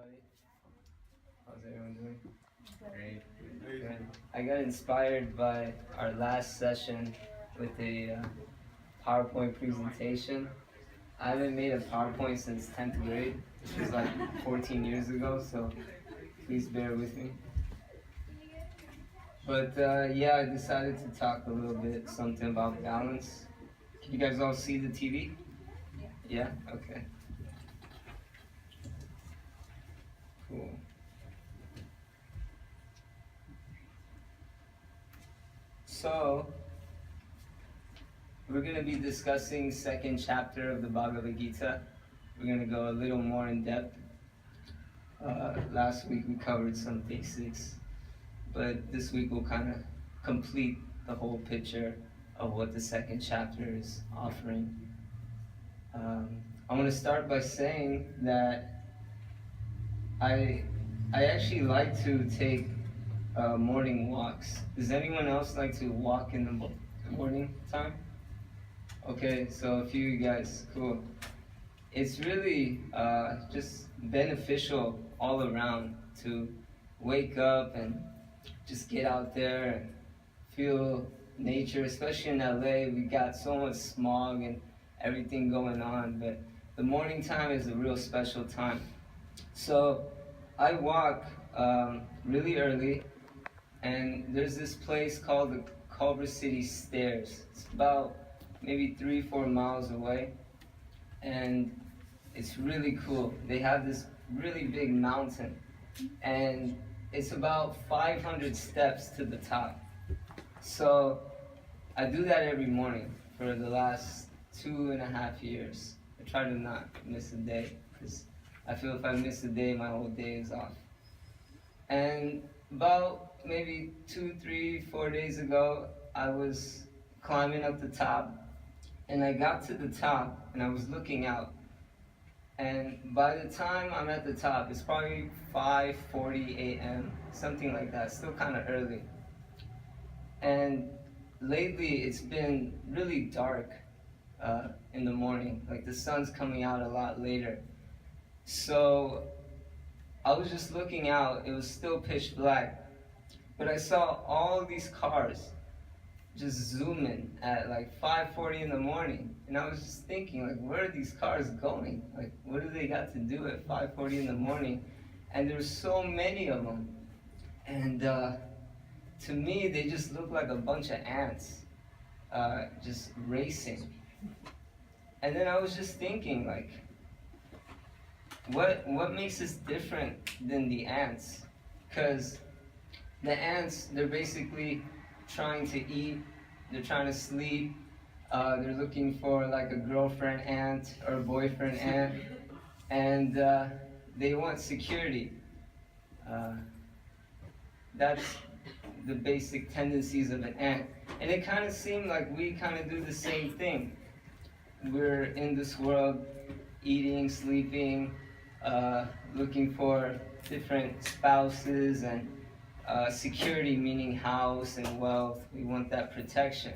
everybody. How's everyone doing? Great. Good. I got inspired by our last session with the PowerPoint presentation. I haven't made a PowerPoint since 10th grade, which was like 14 years ago, so please bear with me. But yeah, I decided to talk a little bit, something about balance. Can you guys all see the TV? Yeah? Okay. Cool. So, we're going to be discussing second chapter of the Bhagavad Gita. We're going to go a little more in depth. Last week we covered some basics, but this week we'll kind of complete the whole picture of what the second chapter is offering. I want to start by saying that I actually like to take morning walks. Does anyone else like to walk in the morning time? Okay, so a few of you guys, cool. It's really just beneficial all around to wake up and just get out there and feel nature, especially in LA. We got so much smog and everything going on, but the morning time is a real special time. So I walk really early, and there's this place called the Culver City Stairs. It's about maybe 3-4 miles away, and it's really cool. They have this really big mountain, and it's about 500 steps to the top. So I do that every morning for the last 2.5 years. I try to not miss a day, because I feel if I miss a day, my whole day is off. And about maybe 2, 3, 4 days ago, I was climbing up the top, and I got to the top, and I was looking out. And by the time I'm at the top, it's probably 5:40 a.m., something like that, still kind of early. And lately, it's been really dark in the morning, like the sun's coming out a lot later. So I was just looking out, it was still pitch black, but I saw all these cars just zooming at like 5:40 in the morning, and I was just thinking, like, where are these cars going? Like, what do they got to do at 5:40 in the morning? And there's so many of them, and to me they just look like a bunch of ants just racing. And then I was just thinking, like, what makes us different than the ants? Because the ants, they're basically trying to eat, they're trying to sleep, they're looking for like a girlfriend ant or a boyfriend ant, and they want security. That's the basic tendencies of an ant. And it kind of seemed like we kind of do the same thing. We're in this world, eating, sleeping, looking for different spouses and security, meaning house and wealth. We want that protection.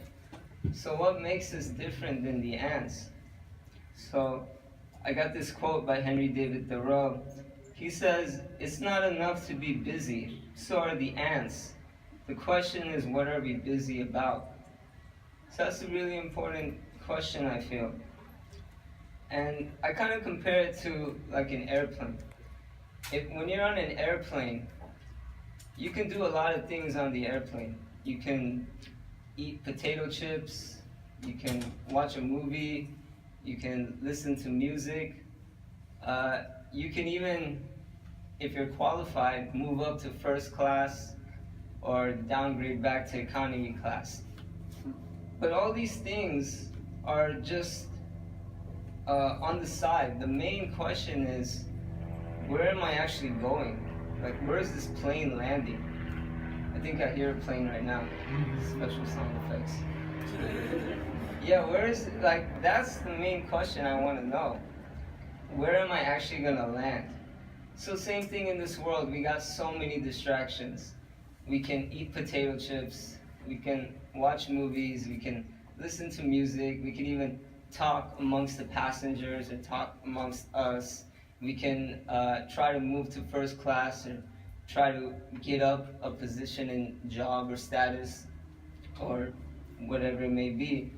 So what makes us different than the ants? So I got this quote by Henry David Thoreau. He says, "It's not enough to be busy, so are the ants. The question is, what are we busy about?" So that's a really important question, I feel. And I kind of compare it to like an airplane. When you're on an airplane, you can do a lot of things on the airplane. You can eat potato chips, you can watch a movie, you can listen to music. You can even, if you're qualified, move up to first class or downgrade back to economy class. But all these things are just on the side. The main question is, where am I actually going? Like, where is this plane landing? I think I hear a plane right now. Special sound effects. Yeah, where is it? Like, that's the main question I want to know. Where am I actually gonna land? So same thing in this world. We got so many distractions. We can eat potato chips. We can watch movies. We can listen to music. We can even talk amongst the passengers or talk amongst us. We can try to move to first class or try to get up a position in job or status or whatever it may be.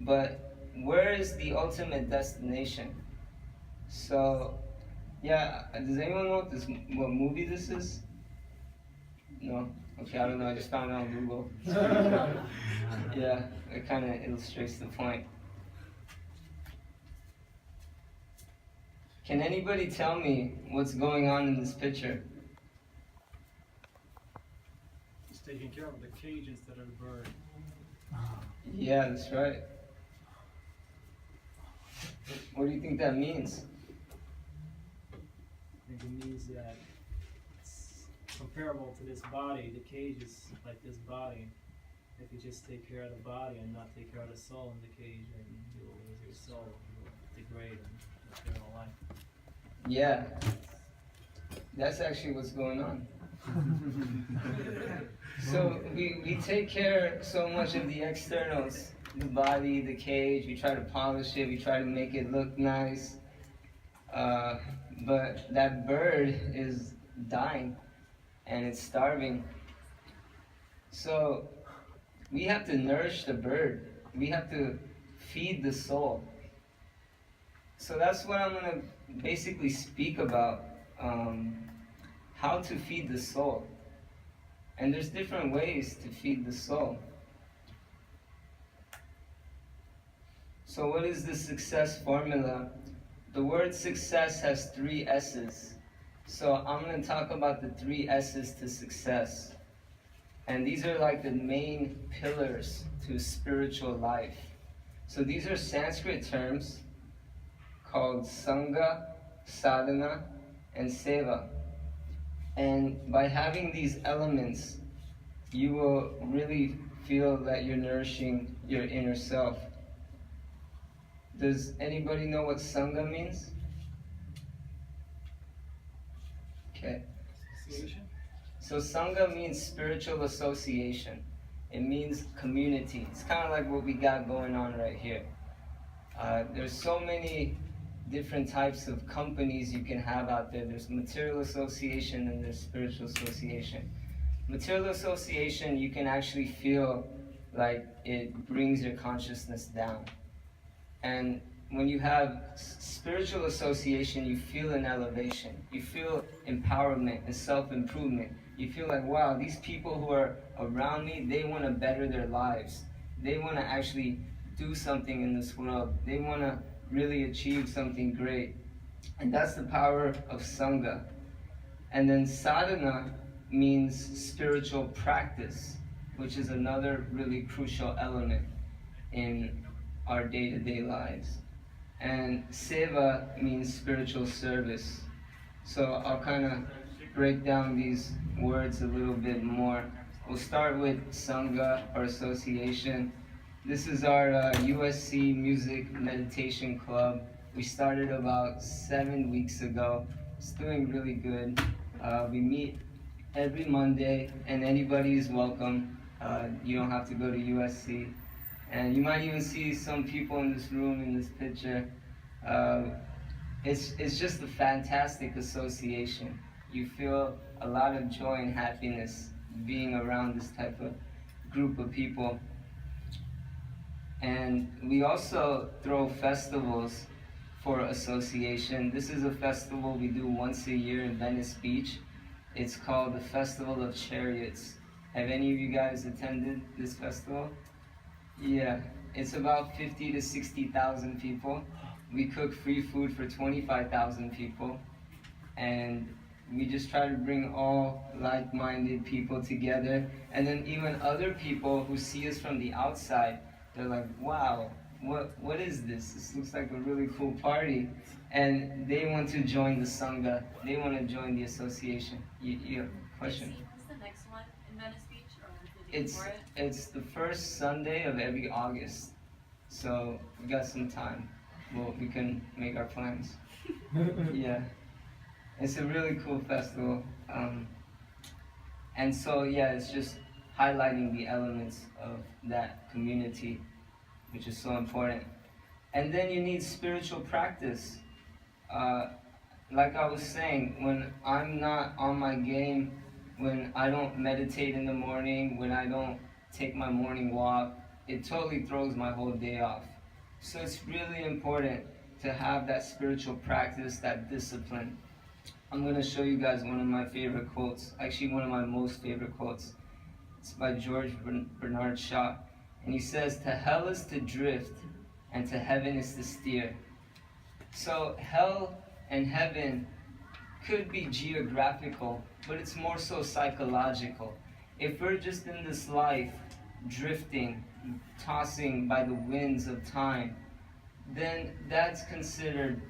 But where is the ultimate destination? So, yeah, does anyone know what movie this is? No? Okay, I don't know, I just found it on Google. Yeah, it kind of illustrates the point. Can anybody tell me what's going on in this picture? He's taking care of the cage instead of the bird. Yeah, that's right. What do you think that means? I think it means that it's comparable to this body. The cage is like this body. If you just take care of the body and not take care of the soul in the cage, then you will lose your soul. You will degrade and live your life. Yeah, that's actually what's going on. So we take care so much of the externals, the body, the cage. We try to polish it, we try to make it look nice. But that bird is dying and it's starving. So we have to nourish the bird. We have to feed the soul. So that's what I'm going to basically speak about, how to feed the soul. And there's different ways to feed the soul. So what is the success formula? The word success has 3 S's. So I'm going to talk about the 3 S's to success. And these are like the main pillars to spiritual life. So these are Sanskrit terms called Sangha, Sadhana, and Seva. And by having these elements, you will really feel that you're nourishing your inner self. Does anybody know what Sangha means? Okay. Association? So Sangha means spiritual association. It means community. It's kind of like what we got going on right here. There's so many different types of companies you can have out there. There's material association and there's spiritual association. Material association, you can actually feel like it brings your consciousness down. And when you have spiritual association, you feel an elevation. You feel empowerment and self-improvement. You feel like, wow, these people who are around me, they want to better their lives. They want to actually do something in this world. They want to really achieve something great. And that's the power of Sangha. And then sadhana means spiritual practice, which is another really crucial element in our day-to-day lives. And seva means spiritual service. So I'll kind of break down these words a little bit more. We'll start with Sangha, or association. This is our USC Music Meditation Club. We started about 7 weeks ago. It's doing really good. We meet every Monday, and anybody is welcome. You don't have to go to USC. And you might even see some people in this room, in this picture. It's just a fantastic association. You feel a lot of joy and happiness being around this type of group of people. And we also throw festivals for association. This is a festival we do once a year in Venice Beach. It's called the Festival of Chariots. Have any of you guys attended this festival? Yeah, it's about 50 to 60,000 people. We cook free food for 25,000 people. And we just try to bring all like-minded people together. And then even other people who see us from the outside, they're like, wow, what is this? This looks like a really cool party. And they want to join the Sangha. They want to join the association. You have a question? What's the next one in Venice Beach, or the day before it? It's the first Sunday of every August. So we got some time. Well, we can make our plans. Yeah. It's a really cool festival. And so, yeah, it's just highlighting the elements of that community, which is so important. And then you need spiritual practice. like I was saying, when I'm not on my game, when I don't meditate in the morning, when I don't take my morning walk, it totally throws my whole day off. So it's really important to have that spiritual practice, that discipline. I'm going to show you guys one of my favorite quotes, actually one of my most favorite quotes. It's by George Bernard Shaw. And he says, "To hell is to drift, and to heaven is to steer." So hell and heaven could be geographical, but it's more so psychological. If we're just in this life, drifting, tossing by the winds of time, then that's considered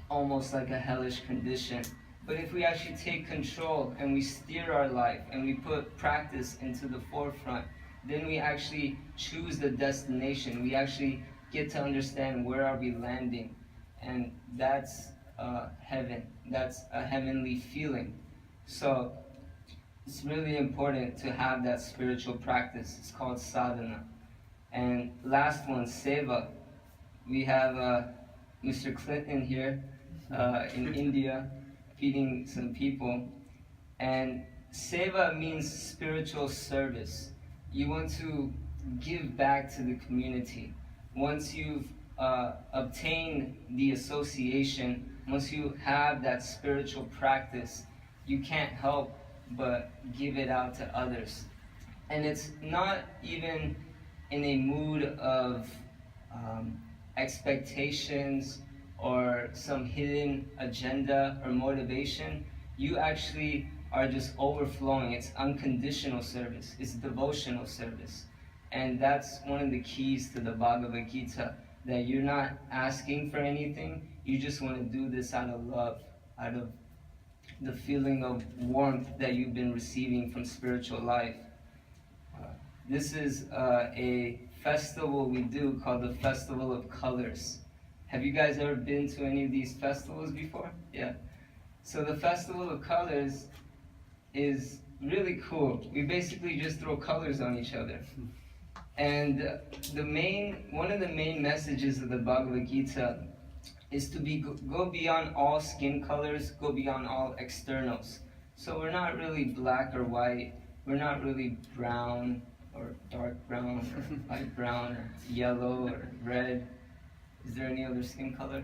almost like a hellish condition. But if we actually take control and we steer our life and we put practice into the forefront, then we actually choose the destination. We actually get to understand where are we landing. And that's heaven. That's a heavenly feeling. So it's really important to have that spiritual practice. It's called sadhana. And last one, seva. We have Mr. Clinton here in India feeding some people. And seva means spiritual service. You want to give back to the community. Once you've obtained the association, once you have that spiritual practice, you can't help but give it out to others. And it's not even in a mood of expectations or some hidden agenda or motivation. You actually are just overflowing. It's unconditional service. It's devotional service. And that's one of the keys to the Bhagavad Gita, that you're not asking for anything. You just want to do this out of love, out of the feeling of warmth that you've been receiving from spiritual life. This is a festival we do called the Festival of Colors. Have you guys ever been to any of these festivals before? Yeah. So the Festival of Colors is really cool. We basically just throw colors on each other. And one of the main messages of the Bhagavad Gita is to go beyond all skin colors, go beyond all externals. So we're not really black or white. We're not really brown or dark brown or light brown or yellow or red. Is there any other skin color?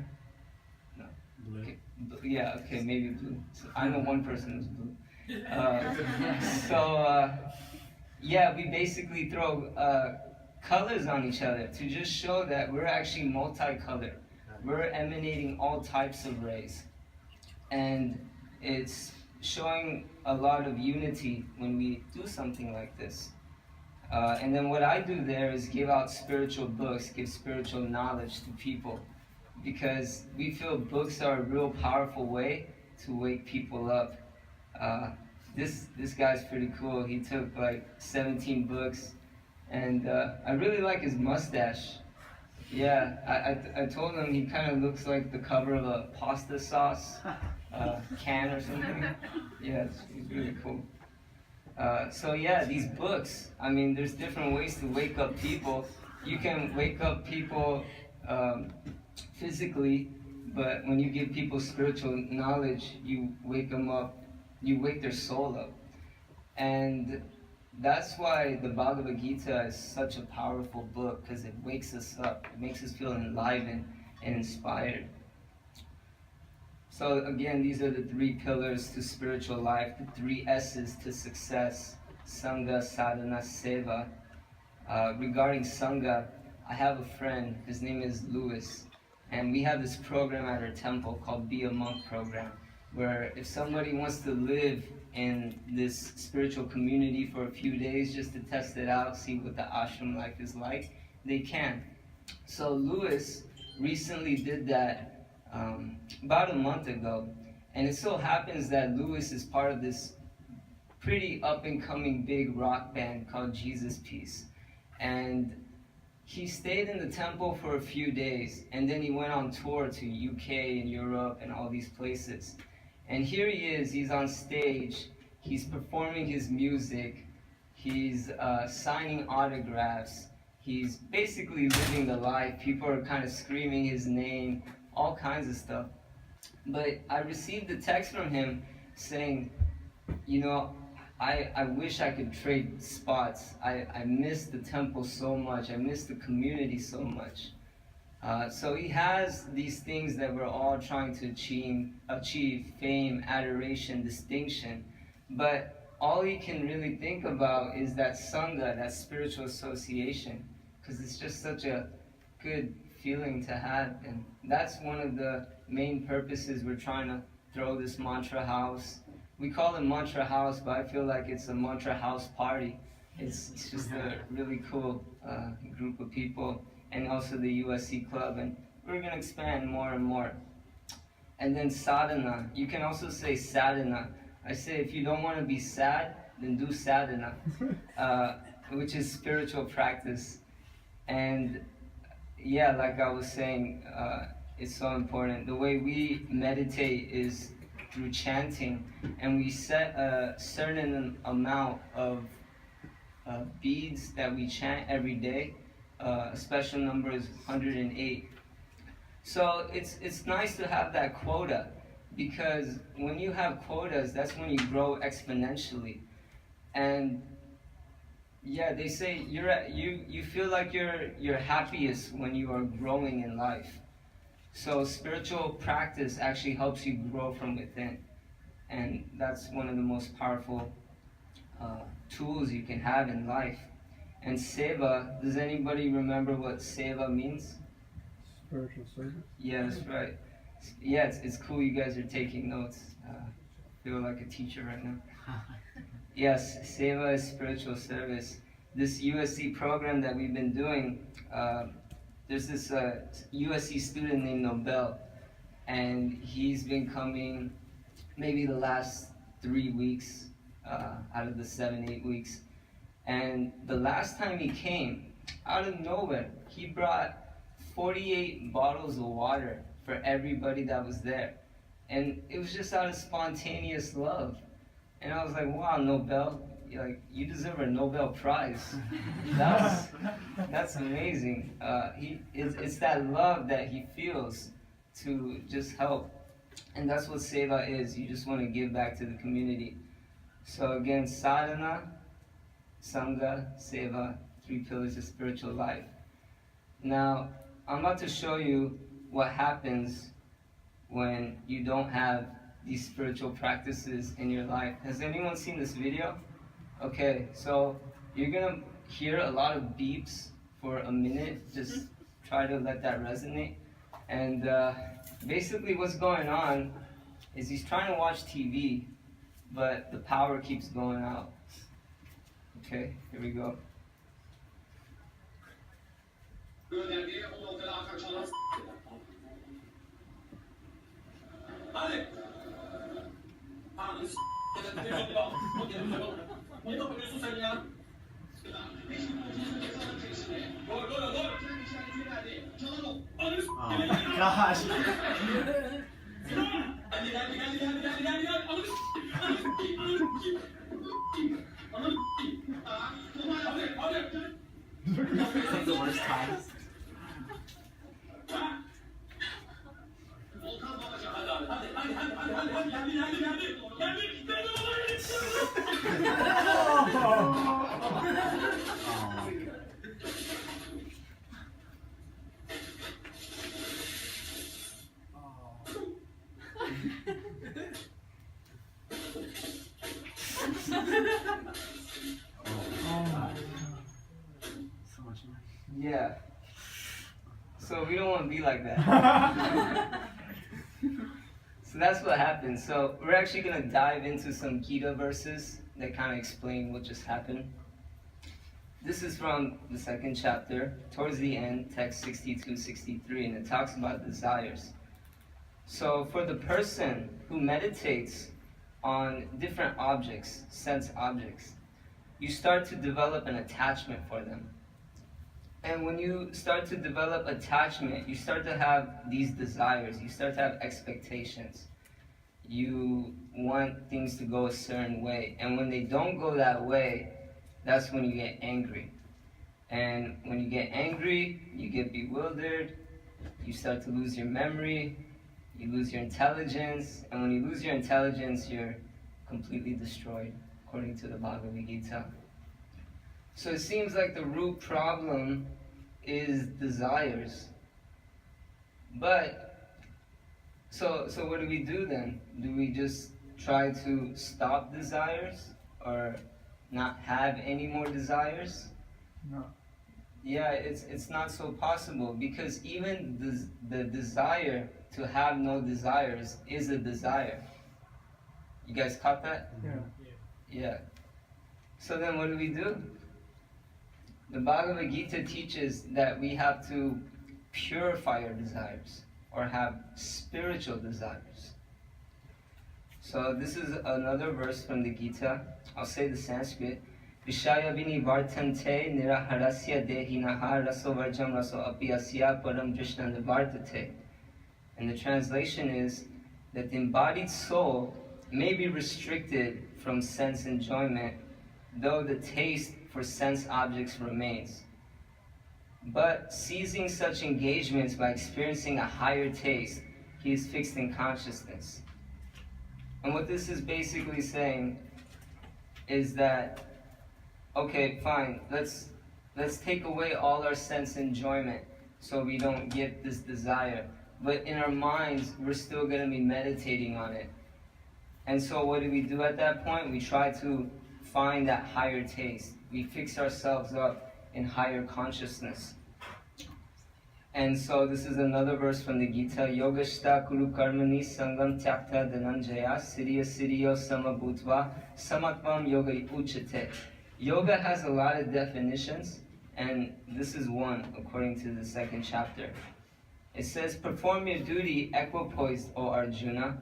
No. Blue. Okay. Yeah, okay, maybe blue. So I know one person who's blue. Yeah, we basically throw colors on each other to just show that we're actually multicolored. We're emanating all types of rays. And it's showing a lot of unity when we do something like this. And then what I do there is give out spiritual books, give spiritual knowledge to people, because we feel books are a real powerful way to wake people up. This guy's pretty cool. He took like 17 books, and I really like his mustache. Yeah, I told him he kind of looks like the cover of a pasta sauce can or something. Yeah, he's really cool. So yeah, these books, I mean, there's different ways to wake up people. You can wake up people physically, but when you give people spiritual knowledge, you wake them up, you wake their soul up. And that's why the Bhagavad Gita is such a powerful book, because it wakes us up. It makes us feel enlivened and inspired. So again, these are the 3 pillars to spiritual life, the 3 S's to success: Sangha, Sadhana, Seva. Regarding Sangha, I have a friend, his name is Louis, and we have this program at our temple called Be a Monk program, where if somebody wants to live in this spiritual community for a few days just to test it out, see what the ashram life is like, they can. So Louis recently did that about a month ago, and it so happens that Louis is part of this pretty up-and-coming big rock band called Jesus Peace. And he stayed in the temple for a few days, and then he went on tour to UK and Europe and all these places. And here he is, he's on stage, he's performing his music, he's signing autographs, he's basically living the life. People are kind of screaming his name, all kinds of stuff. But I received a text from him saying, you know, I wish I could trade spots. I miss the temple so much. I miss the community so much. So he has these things that we're all trying to achieve fame, adoration, distinction. But all he can really think about is that Sangha, that spiritual association, because it's just such a good feeling to have. And that's one of the main purposes we're trying to throw this mantra house. We call it mantra house, but I feel like it's a mantra house party. It's just a really cool group of people, and also the USC club, and we're going to expand more and more. And then sadhana, you can also say sadhana. I say if you don't want to be sad, then do sadhana, which is spiritual practice. And yeah, like I was saying, it's so important. The way we meditate is through chanting, and we set a certain amount of beads that we chant every day. A special number is 108. So it's nice to have that quota, because when you have quotas, that's when you grow exponentially. And yeah, they say you feel like you're happiest when you are growing in life. So spiritual practice actually helps you grow from within, and that's one of the most powerful tools you can have in life. And seva, does anybody remember what seva means? Spiritual service? Yeah, that's right. Yeah, it's cool you guys are taking notes. Feel like a teacher right now. Yes, seva is spiritual service. This USC program that we've been doing, there's this USC student named Nobel, and he's been coming maybe the last 3 weeks out of the 7-8 weeks. And the last time he came, out of nowhere, he brought 48 bottles of water for everybody that was there. And it was just out of spontaneous love. And I was like, wow, Nobel, you deserve a Nobel Prize. That's amazing. It's that love that he feels to just help. And that's what seva is. You just want to give back to the community. So again, sadhana, sangha, seva, 3 pillars of spiritual life. Now, I'm about to show you what happens when you don't have these spiritual practices in your life. Has anyone seen this video? Okay, so you're gonna hear a lot of beeps for a minute. Just try to let that resonate. And basically what's going on is he's trying to watch TV, but the power keeps going out. Okay, here we go. Oh my gosh. It's like the worst times. So much more. Yeah. So we don't want to be like that. So that's what happened. So we're actually going to dive into some Gita verses that kind of explain what just happened. This is from the 2nd chapter, towards the end, text 62-63, and it talks about desires. So for the person who meditates on different objects, sense objects, you start to develop an attachment for them. And when you start to develop attachment, you start to have these desires, you start to have expectations. You want things to go a certain way. And when they don't go that way, that's when you get angry. And when you get angry, you get bewildered, you start to lose your memory, You lose your intelligence, and when you lose your intelligence, you're completely destroyed, according to the Bhagavad Gita. So it seems like the root problem is desires. But, so what do we do then? Do we just try to stop desires? Or not have any more desires? No. Yeah, it's not so possible, because even the desire to have no desires is a desire. You guys caught that? Yeah. Yeah. So then what do? The Bhagavad Gita teaches that we have to purify our desires, or have spiritual desires. So this is another verse from the Gita. I'll say the Sanskrit. Vishaya vinivartante niraharasya dehinaha rasovarjam raso apiyasya param drishna nivartate. And the translation is that the embodied soul may be restricted from sense enjoyment, though the taste for sense objects remains. But seizing such engagements by experiencing a higher taste, he is fixed in consciousness. And what this is basically saying is that, okay, fine, let's take away all our sense enjoyment so we don't get this desire. But in our minds, we're still going to be meditating on it. And so what do we do at that point? We try to find that higher taste. We fix ourselves up in higher consciousness. And so this is another verse from the Gita. Yogashta kuru karmani sangam tyakta dhananjaya siriya siriyo samabhutva samatvam yoga uchate. Yoga has a lot of definitions, and this is one according to the second chapter. It says, perform your duty equipoised, O Arjuna.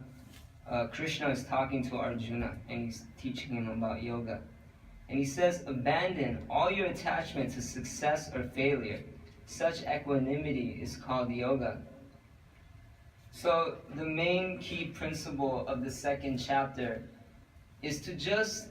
Krishna is talking to Arjuna, and he's teaching him about yoga. And he says, abandon all your attachment to success or failure. Such equanimity is called yoga. So the main key principle of the second chapter is to just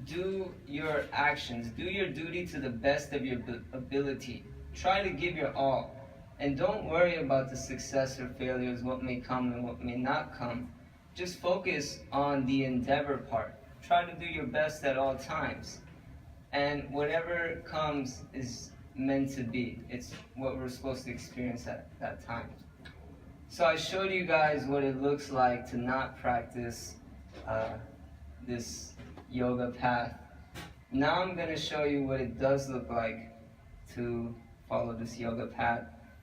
do your actions, do your duty to the best of your ability. Try to give your all. And don't worry about the success or failures, what may come and what may not come. Just focus on the endeavor part. Try to do your best at all times. And whatever comes is meant to be. It's what we're supposed to experience at that time. So I showed you guys what it looks like to not practice this yoga path. Now I'm going to show you what it does look like to follow this yoga path.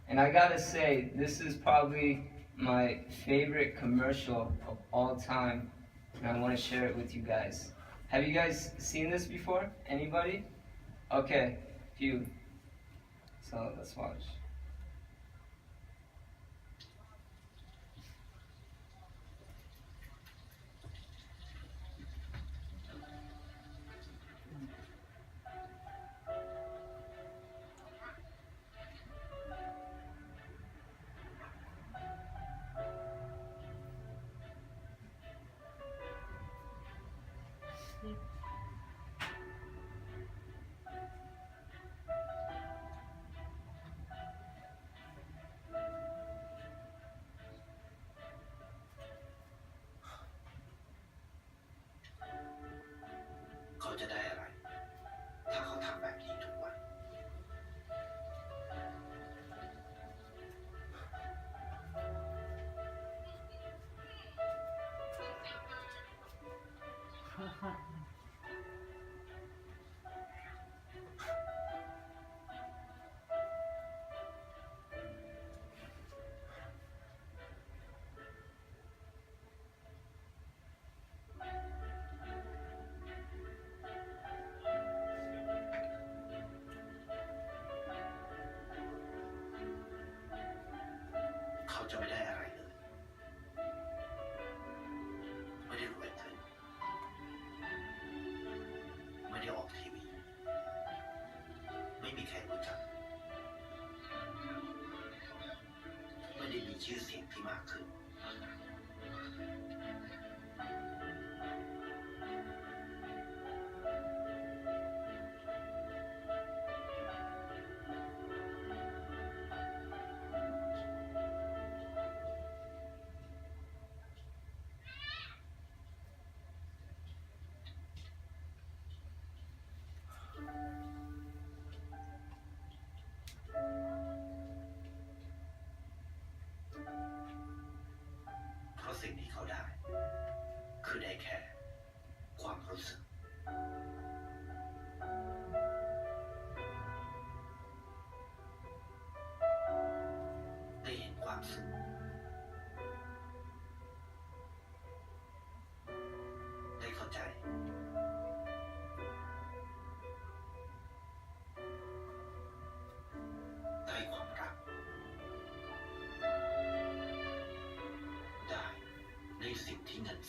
And I gotta say, this is probably my favorite commercial of all time, and I want to share it with you guys. Have you guys seen this before? Anybody? Okay, few. So let's watch.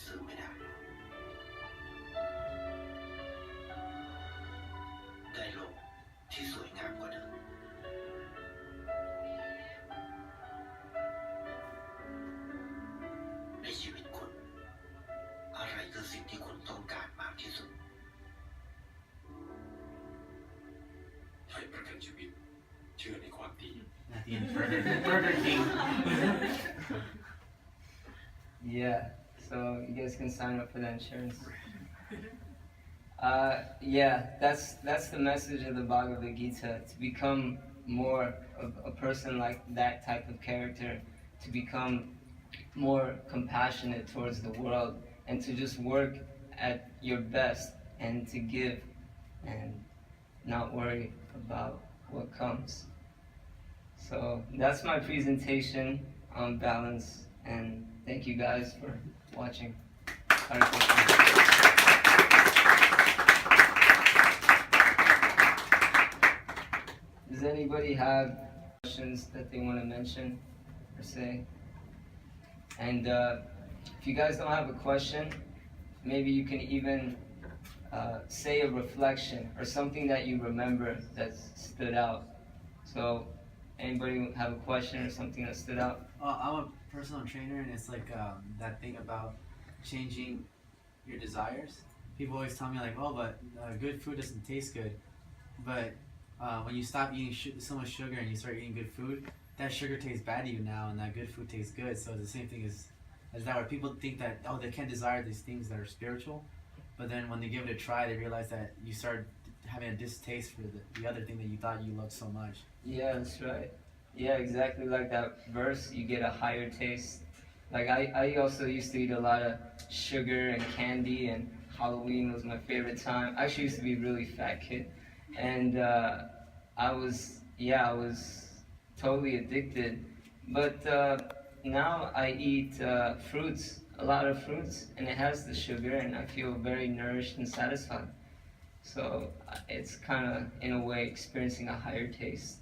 ซื้อไม่ได้ ได้โลกที่สวยงามกว่าเดิม ในชีวิตคุณ อะไรคือสิ่งที่คุณต้องการมากที่สุด ให้ประกันชีวิต เชื่อในความดี At the end, Burger King. Yeah, so you guys can sign up for that insurance. Yeah, that's the message of the Bhagavad Gita, to become more of a person like that type of character, to become more compassionate towards the world, and to just work at your best and to give and not worry about what comes. So that's my presentation on balance, and thank you guys for watching. Hare Krishna. Does anybody have questions that they want to mention or say? And if you guys don't have a question, maybe you can even say a reflection or something that you remember that stood out. So, anybody have a question or something that stood out? I'm a personal trainer, and it's like that thing about changing your desires. People always tell me like, oh, but good food doesn't taste good. But when you stop eating so much sugar and you start eating good food, that sugar tastes bad to you now, and that good food tastes good. So it's the same thing as that, where people think that, oh, they can't desire these things that are spiritual, but then when they give it a try, they realize that you start having a distaste for the other thing that you thought you loved so much. Yeah, that's right. Yeah, exactly like that verse, you get a higher taste. Like I also used to eat a lot of sugar and candy, and Halloween was my favorite time. I actually used to be a really fat kid, and I was totally addicted. But now I eat fruits, a lot of fruits, and it has the sugar, and I feel very nourished and satisfied. So it's kind of, in a way, experiencing a higher taste.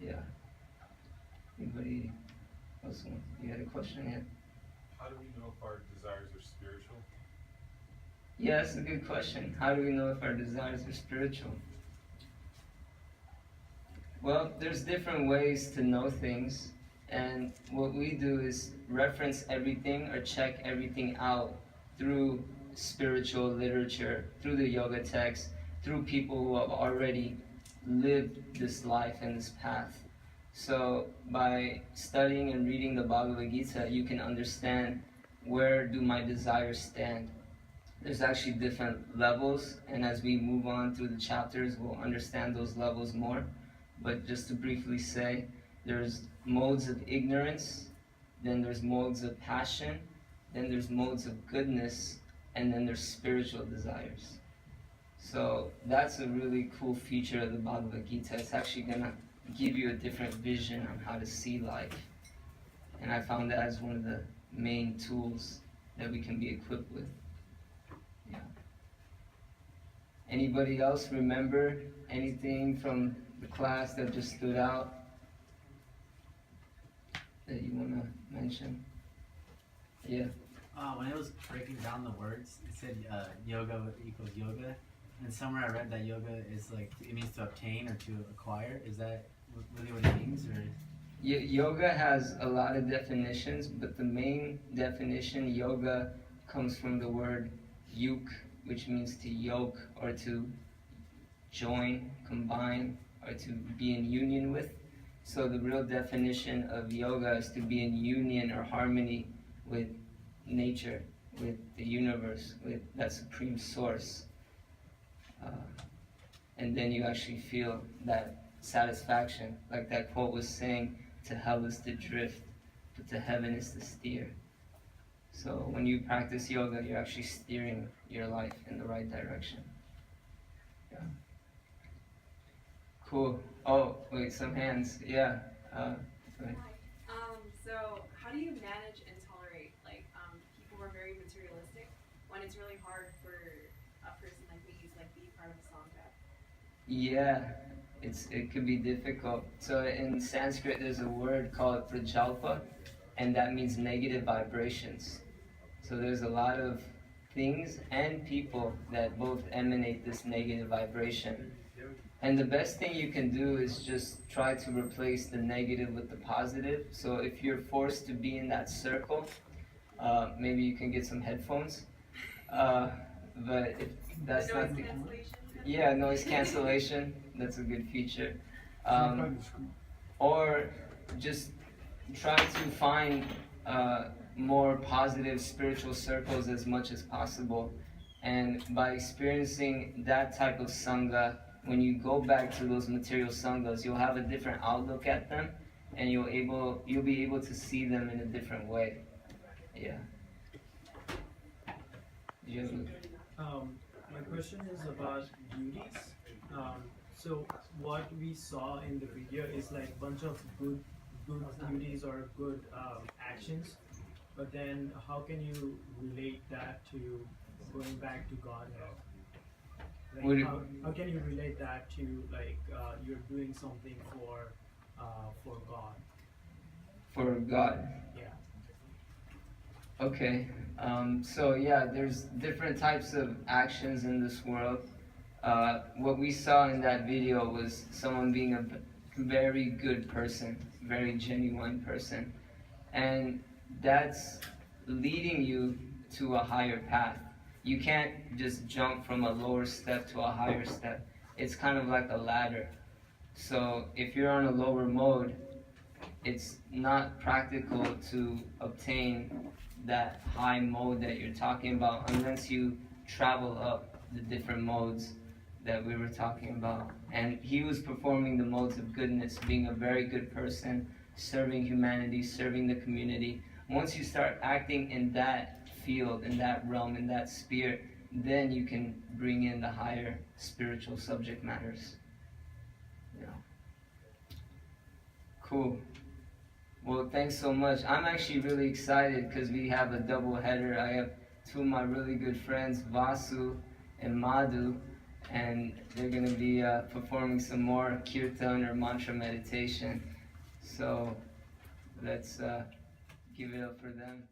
Yeah. Anybody else? You had a question? Yeah. How do we know if our desires are spiritual? Yeah, that's a good question. How do we know if our desires are spiritual? Well, there's different ways to know things, and what we do is reference everything or check everything out through spiritual literature, through the yoga texts, through people who have already lived this life and this path. So by studying and reading the Bhagavad Gita, you can understand, where do my desires stand? There's actually different levels, and as we move on through the chapters, we'll understand those levels more. But just to briefly say, there's modes of ignorance, then there's modes of passion, then there's modes of goodness, and then there's spiritual desires. So that's a really cool feature of the Bhagavad Gita. It's actually gonna give you a different vision on how to see life. And I found that as one of the main tools that we can be equipped with. Yeah. Anybody else remember anything from the class that just stood out that you want to mention? Yeah. When it was breaking down the words, it said yoga equals yoga, and somewhere I read that yoga is like, it means to obtain or to acquire. Is that really what it means, or? Yoga has a lot of definitions, but the main definition, yoga, comes from the word yuk, which means to yoke or to join, combine, or to be in union with. So the real definition of yoga is to be in union or harmony with nature, with the universe, with that supreme source. And then you actually feel that satisfaction, like that quote was saying, to hell is to drift, but to heaven is to steer. So when you practice yoga, you're actually steering your life in the right direction. Yeah. Cool. Oh, wait, some hands. Yeah. Right. So how do you manage and tolerate, like, people who are very materialistic when it's really hard for a person like me to, like, be part of a sangha? Yeah, it could be difficult. So in Sanskrit, there's a word called prajalpa, and that means negative vibrations. So there's a lot of things and people that both emanate this negative vibration. And the best thing you can do is just try to replace the negative with the positive. So if you're forced to be in that circle, maybe you can get some headphones. But if that's the not noise the cancellation. yeah, noise cancellation, that's a good feature. Sometimes it's cool. Or just try to find more positive spiritual circles as much as possible. And by experiencing that type of sangha, when you go back to those material sanghas, you'll have a different outlook at them, and you'll be able to see them in a different way. Yeah. My question is about duties. So what we saw in the video is like bunch of good duties or good actions, but then how can you relate that to going back to Godhead? Would Like, it- how can you relate that to like you're doing something for God? For God. Yeah. Okay, so yeah, there's different types of actions in this world. What we saw in that video was someone being a very good person, very genuine person, and that's leading you to a higher path. You can't just jump from a lower step to a higher step. It's kind of like a ladder. So if you're on a lower mode, it's not practical to obtain that high mode that you're talking about unless you travel up the different modes that we were talking about. And he was performing the modes of goodness, being a very good person, serving humanity, serving the community. Once you start acting in that field, in that realm, in that sphere, then you can bring in the higher spiritual subject matters. Yeah. Cool. Well, thanks so much. I'm actually really excited because we have a double header. I have two of my really good friends, Vasu and Madhu, and they're going to be performing some more kirtan or mantra meditation. So let's give it up for them.